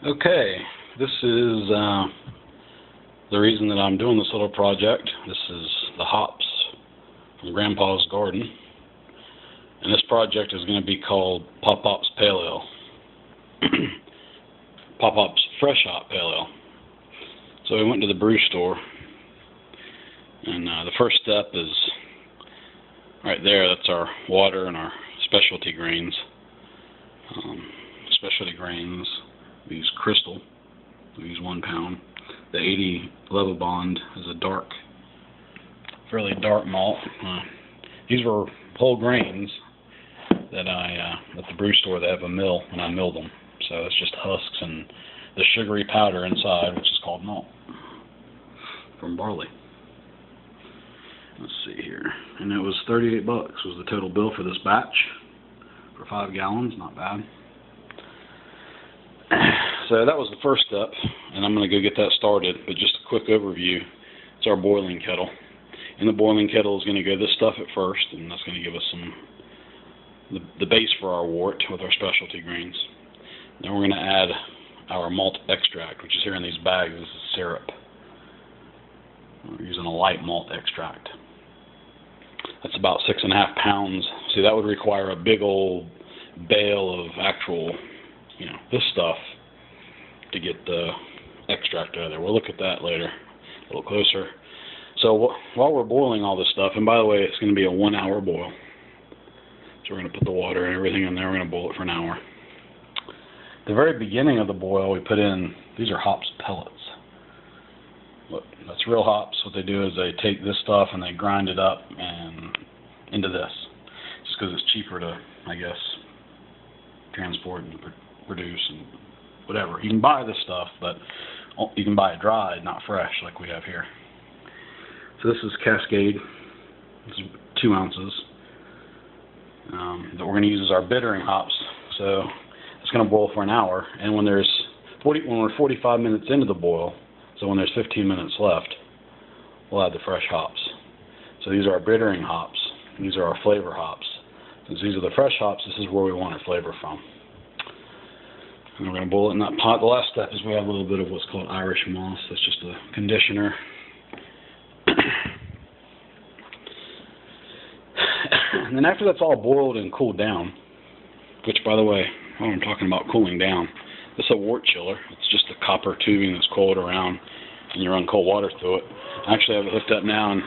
Okay, this is the reason that I'm doing this little project. This is the hops from Grandpa's garden, and this project is going to be called Poppop's Pale Ale. Poppop's Fresh Hop Pale Ale. So we went to the brew store, and the first step is right there. That's our water and our specialty grains. Specialty grains. We use Crystal. We use 1 pound. The 80 level bond is a dark, fairly dark malt. These were whole grains that at the brew store. They have a mill, and I milled them. So it's just husks and the sugary powder inside, which is called malt from barley. Let's see here, and it was $38 was the total bill for this batch for 5 gallons. Not bad. So that was the first step, and I'm going to go get that started. But just a quick overview. It's our boiling kettle. In the boiling kettle is going to go this stuff at first, and that's going to give us the base for our wort with our specialty grains. Then we're going to add our malt extract, which is here in these bags. This is syrup. We're using a light malt extract. That's about 6.5 pounds. See, that would require a big old bale of actual, this stuff to get the extract out of there. We'll look at that later, a little closer. So while we're boiling all this stuff, and by the way, it's going to be a 1 hour boil. So we're going to put the water and everything in there. We're going to boil it for an hour. At the very beginning of the boil, we put in, these are hops pellets. Look, that's real hops. What they do is they take this stuff and they grind it up and into this. Just because it's cheaper to, I guess, transport and produce and whatever. You can buy this stuff, but you can buy it dried, not fresh like we have here. So this is Cascade. This is 2 ounces. That we're going to use as our bittering hops. So it's going to boil for an hour, and when we're 45 minutes into the boil, so when there's 15 minutes left, we'll add the fresh hops. So these are our bittering hops. These are our flavor hops. Since these are the fresh hops, this is where we want our flavor from. And we're going to boil it in that pot. The last step is we have a little bit of what's called Irish moss. That's just a conditioner. And then after that's all boiled and cooled down, which, by the way, while I'm talking about cooling down, this is a wort chiller. It's just a copper tubing that's coiled around, and you run cold water through it. I actually have it hooked up now, and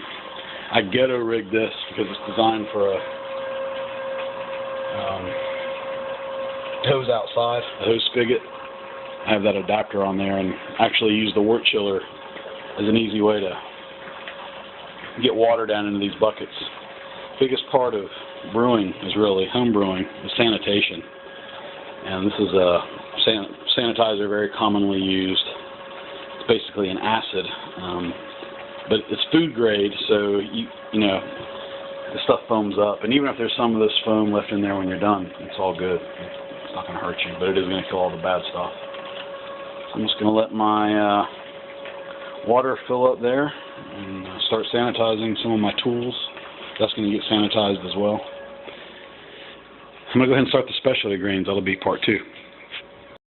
I ghetto rigged this because it's designed for a hose outside, a hose spigot. I have that adapter on there, and actually use the wort chiller as an easy way to get water down into these buckets. Biggest part of brewing is really home brewing, is sanitation, and this is a sanitizer very commonly used. It's basically an acid, but it's food grade, so the stuff foams up, and even if there's some of this foam left in there when you're done, it's all good. It's not going to hurt you, but it is going to kill all the bad stuff. So I'm just going to let my water fill up there and start sanitizing some of my tools. That's going to get sanitized as well. I'm going to go ahead and start the specialty grains. That'll be part 2.